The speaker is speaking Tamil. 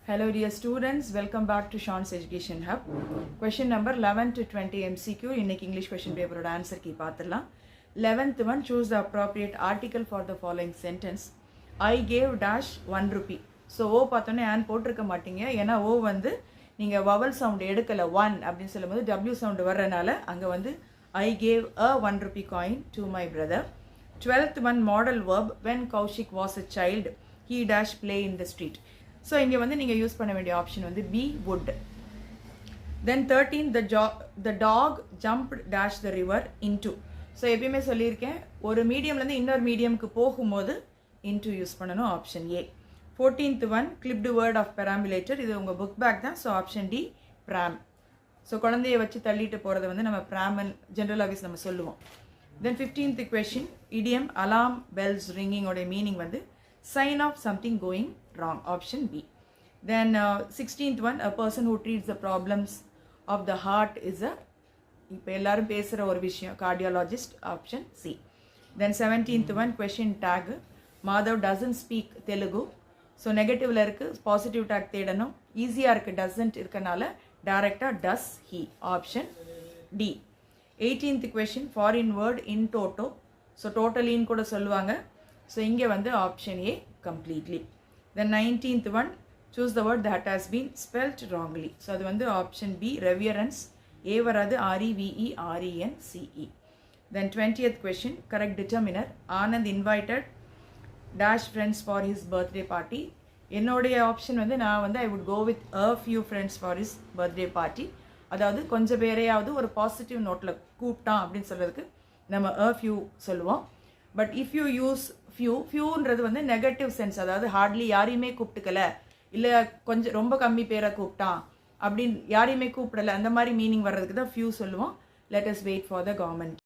Hello dear students, welcome back to Sean's Education Hub. Question number 11 to 20 MCQ இன்னைக்கு English question paper ஓட answer key பார்த்துடலாம். 11th one, choose the appropriate article for the following sentence. I gave dash 1 rupee. So O பார்த்தோன்னே and போட்டிருக்க மாட்டீங்க, ஏன்னா O வந்து நீங்கள் vowel sound எடுக்கல 1 அப்படின்னு சொல்லும்போது W sound வர்றனால அங்கே வந்து I gave a 1 rupee coin to my brother. 12th one, model verb, when Kaushik was a child, he dash play in the street. So இங்கே வந்து நீங்கள் யூஸ் பண்ண வேண்டிய ஆப்ஷன் வந்து B would. Then 13 the dog jumped dash the river into. So எப்பயுமே சொல்லியிருக்கேன், ஒரு மீடியம்லேருந்து இன்னொரு மீடியமுக்கு போகும்போது into யூஸ் பண்ணணும், option A. 14th one, clipped word of perambulator. இது உங்கள் புக் பேக் தான், so option D pram. So குழந்தைய வச்சு தள்ளிட்டு போகிறத வந்து நம்ம pram ஜென்ரலாகவே நம்ம சொல்லுவோம். தென் 15th question, idiom alarm bells ringing ஓட மீனிங் வந்து sign of something going wrong, option B. Then 16th one, a person who treats the problems of the heart is a, இப்போ எல்லாரும் பேசுகிற ஒரு விஷயம், cardiologist, option C. Then 17th one, question tag, Madhav doesn't speak Telugu. So நெகட்டிவில் இருக்குது, பாசிட்டிவ் டேக் தேடணும், ஈஸியாக இருக்குது, doesn't இருக்கனால டைரெக்டாக does he, option D. 18th question, foreign word in toto. So டோட்டலின்னு கூட சொல்லுவாங்க, ஸோ இங்கே வந்து option A completely. Then 19th one, choose the word that has been spelt wrongly. So அது வந்து ஆப்ஷன் பி reverence, ஏ வராது, REVERENCE. Then 20th question, correct determiner, Anand invited dash friends for his birthday party. என்னுடைய ஆப்ஷன் வந்து நான் வந்து I would go with a few friends for his birthday party. அதாவது கொஞ்சம் பேரையாவது ஒரு பாசிட்டிவ் நோட்டில் கூப்பிட்டான் அப்படின்னு சொல்கிறதுக்கு நம்ம a few சொல்லுவோம். பட் இஃப் யூ யூஸ் ஃபியூன்றது வந்து நெகட்டிவ் சென்ஸ், அதாவது ஹார்ட்லி யாரையுமே கூப்பிட்டுக்கல, இல்லை கொஞ்சம் ரொம்ப கம்மி பேரை கூப்பிட்டான் அப்படின்னு யாரையுமே கூப்பிடலை, அந்த மாதிரி மீனிங் வர்றதுக்கு தான் ஃபியூ சொல்லுவோம். Let us wait for the government.